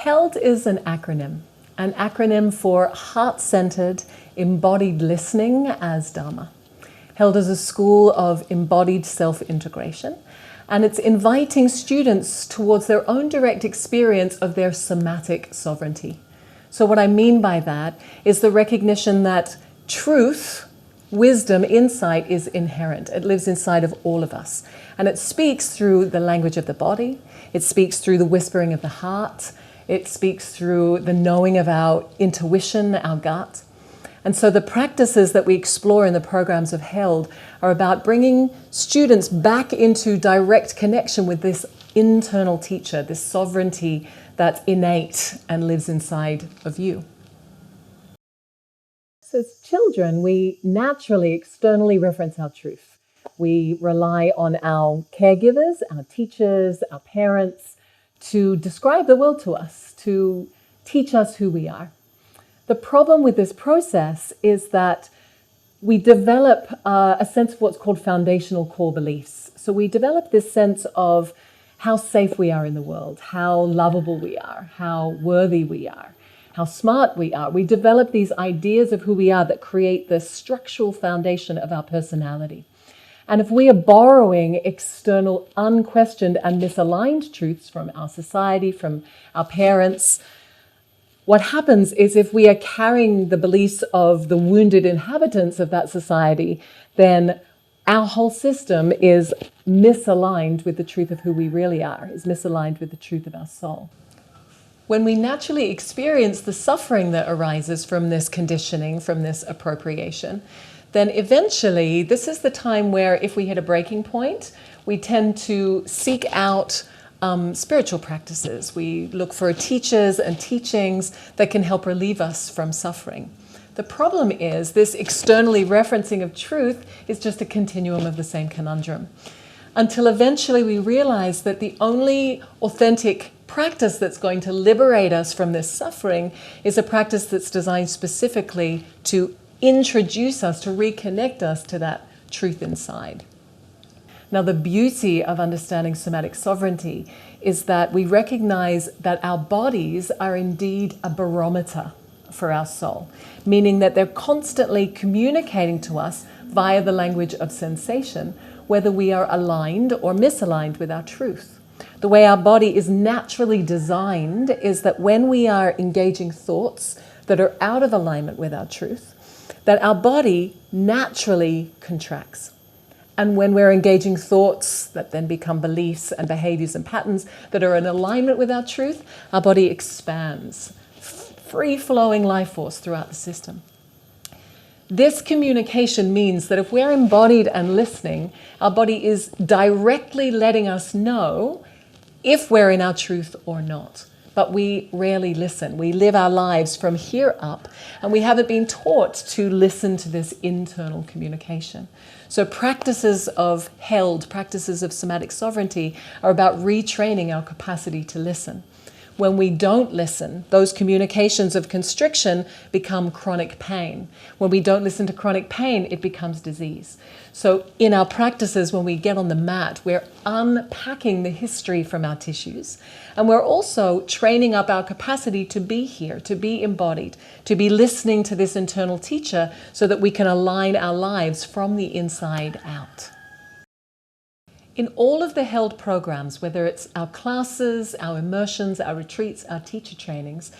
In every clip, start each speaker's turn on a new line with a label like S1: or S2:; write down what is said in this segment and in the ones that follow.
S1: HELD is an acronym for Heart-Centered Embodied Listening as Dharma. HELD is a school of embodied self-integration, and it's inviting students towards their own direct experience of their somatic sovereignty. So what I mean by that is the recognition that truth, wisdom, insight is inherent. It lives inside of all of us. And it speaks through the language of the body. It speaks through the whispering of the heart. It speaks through the knowing of our intuition, our gut. And so the practices that we explore in the programs of HELD are about bringing students back into direct connection with this internal teacher, this sovereignty that's innate and lives inside of you. So as children, we naturally externally reference our truth. We rely on our caregivers, our teachers, our parents to describe the world to us, to teach us who we are. The problem with this process is that we develop a sense of what's called foundational core beliefs. So we develop this sense of how safe we are in the world, how lovable we are, how worthy we are, how smart we are. We develop these ideas of who we are that create the structural foundation of our personality. And if we are borrowing external, unquestioned and misaligned truths from our society, from our parents, what happens is if we are carrying the beliefs of the wounded inhabitants of that society, then our whole system is misaligned with the truth of who we really are, is misaligned with the truth of our soul. When we naturally experience the suffering that arises from this conditioning, from this appropriation, then eventually this is the time where if we hit a breaking point, we tend to seek out spiritual practices. We look for teachers and teachings that can help relieve us from suffering. The problem is this externally referencing of truth is just a continuum of the same conundrum. Until eventually we realize that the only authentic practice that's going to liberate us from this suffering is a practice that's designed specifically to introduce us, to reconnect us to that truth inside. Now, the beauty of understanding somatic sovereignty is that we recognize that our bodies are indeed a barometer for our soul, meaning that they're constantly communicating to us via the language of sensation, whether we are aligned or misaligned with our truth. The way our body is naturally designed is that when we are engaging thoughts that are out of alignment with our truth, that our body naturally contracts. And when we're engaging thoughts that then become beliefs and behaviors and patterns that are in alignment with our truth, our body expands, free-flowing life force throughout the system. This communication means that if we're embodied and listening, our body is directly letting us know if we're in our truth or not. But we rarely listen. We live our lives from here up, and we haven't been taught to listen to this internal communication. So practices of HELD, practices of somatic sovereignty, are about retraining our capacity to listen. When we don't listen, those communications of constriction become chronic pain. When we don't listen to chronic pain, it becomes disease. So in our practices, when we get on the mat, we're unpacking the history from our tissues. And we're also training up our capacity to be here, to be embodied, to be listening to this internal teacher so that we can align our lives from the inside out. In all of the HELD programs, whether it's our classes, our immersions, our retreats, our teacher trainings,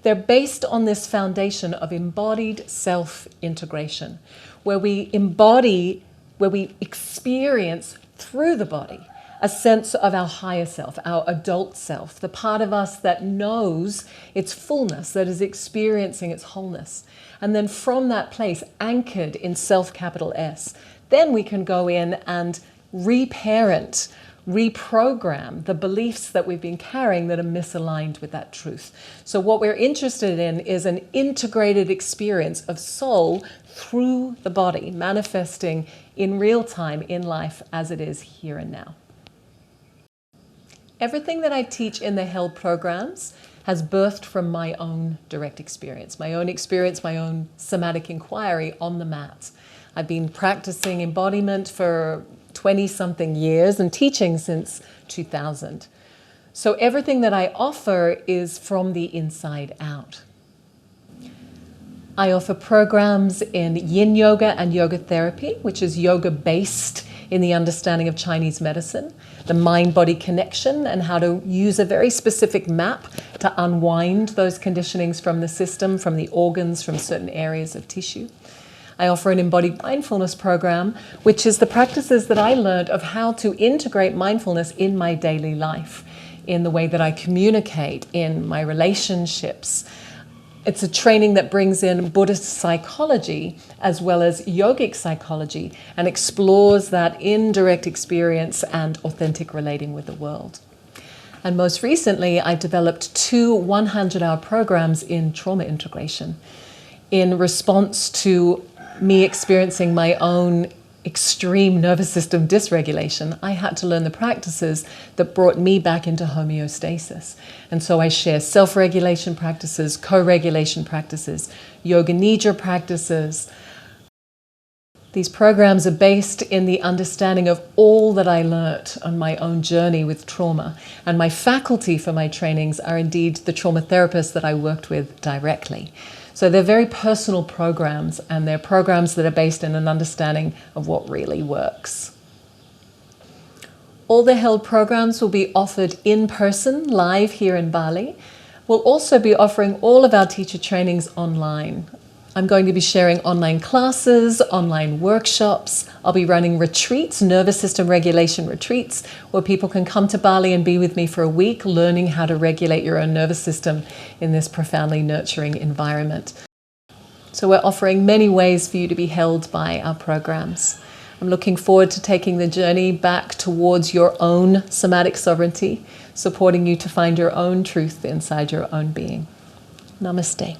S1: they're based on this foundation of embodied self-integration, where we embody, where we experience through the body a sense of our higher self, our adult self, the part of us that knows its fullness, that is experiencing its wholeness. And then from that place, anchored in self, capital S, then we can go in and reparent, reprogram the beliefs that we've been carrying that are misaligned with that truth. So what we're interested in is an integrated experience of soul through the body, manifesting in real time in life as it is here and now. Everything that I teach in the HELD programs has birthed from my own direct experience, my own somatic inquiry on the mat. I've been practicing embodiment for 20-something years and teaching since 2000. So everything that I offer is from the inside out. I offer programs in yin yoga and yoga therapy, which is yoga based in the understanding of Chinese medicine, the mind-body connection, and how to use a very specific map to unwind those conditionings from the system, from the organs, from certain areas of tissue. I offer an embodied mindfulness program, which is the practices that I learned of how to integrate mindfulness in my daily life, in the way that I communicate, in my relationships. It's a training that brings in Buddhist psychology as well as yogic psychology and explores that indirect experience and authentic relating with the world. And most recently, I've developed 2 100-hour programs in trauma integration in response to me experiencing my own extreme nervous system dysregulation. I had to learn the practices that brought me back into homeostasis. And so I share self-regulation practices, co-regulation practices, yoga nidra practices. These programs are based in the understanding of all that I learnt on my own journey with trauma. And my faculty for my trainings are indeed the trauma therapists that I worked with directly. So they're very personal programs, and they're programs that are based in an understanding of what really works. All the held programs will be offered in person, live here in Bali. We'll also be offering all of our teacher trainings online. I'm going to be sharing online classes, online workshops. I'll be running retreats, nervous system regulation retreats, where people can come to Bali and be with me for a week, learning how to regulate your own nervous system in this profoundly nurturing environment. So we're offering many ways for you to be held by our programs. I'm looking forward to taking the journey back towards your own somatic sovereignty, supporting you to find your own truth inside your own being. Namaste.